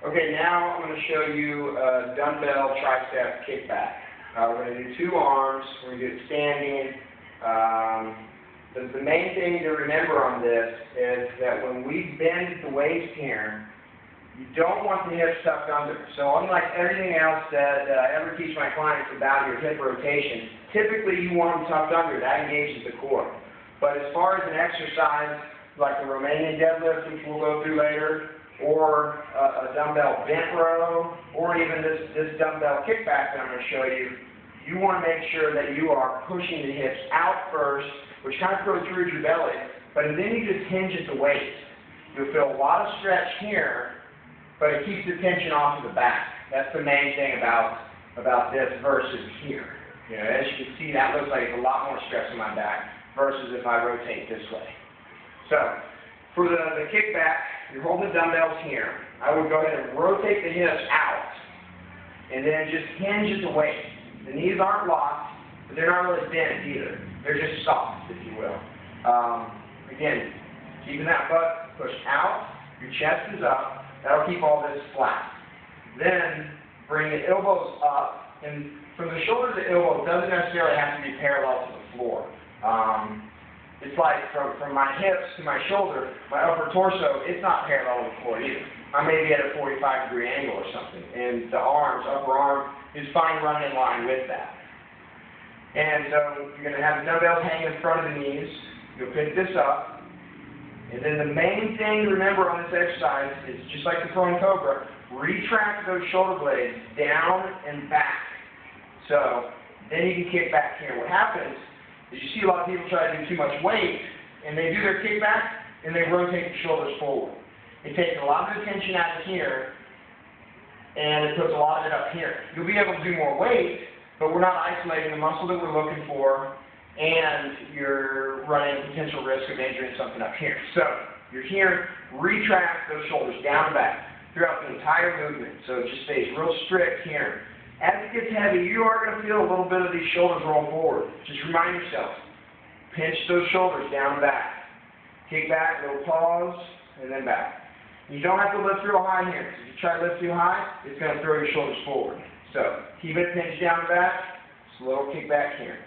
Okay, now I'm going to show you a dumbbell tricep kickback. We're going to do two arms. We're going to do it standing. The main thing to remember on this is that when we bend the waist here, you don't want the hips tucked under. So unlike everything else that I ever teach my clients about your hip rotation, typically you want them tucked under. That engages the core. But as far as an exercise like the Romanian deadlift, which we'll go through later, or a dumbbell bent row, or even this dumbbell kickback that I'm going to show you, you want to make sure that you are pushing the hips out first, which kind of goes through your belly, but then you just hinge at the waist. You'll feel a lot of stretch here, but it keeps the tension off of the back. That's the main thing about this versus here. You know, as you can see, that looks like it's a lot more stress on my back versus if I rotate this way. So, for the kickback, you're holding the dumbbells here. I would go ahead and rotate the hips out, and then just hinge at the waist. The knees aren't locked, but they're not really bent either. They're just soft, if you will. Again, keeping that butt pushed out, your chest is up. That'll keep all this flat. Then bring the elbows up, and from the shoulder to the elbow, it doesn't necessarily have to be parallel to the floor. It's like from my hips to my shoulder, my upper torso, it's not parallel to the floor either. I may be at a 45-degree angle or something, and the arms, upper arm, is fine running in line with that. And so you're going to have the dumbbells hanging in front of the knees. You'll pick this up, and then the main thing to remember on this exercise is just like the prone cobra, retract those shoulder blades down and back. So then you can kick back here. What happens is you see a lot of people try to do too much weight, and they do their kickback, and they rotate the shoulders forward. It takes a lot of the tension out of here, and it puts a lot of it up here. You'll be able to do more weight, but we're not isolating the muscle that we're looking for, and you're running a potential risk of injuring something up here. So you're here, retract those shoulders down and back throughout the entire movement, so it just stays real strict here. As it gets heavy, you are going to feel a little bit of these shoulders roll forward. Just remind yourself, pinch those shoulders down and back. Kick back, little pause, and then back. You don't have to lift real high here, because if you try to lift too high, it's going to throw your shoulders forward. So keep it pinched down and back, slow kick back here.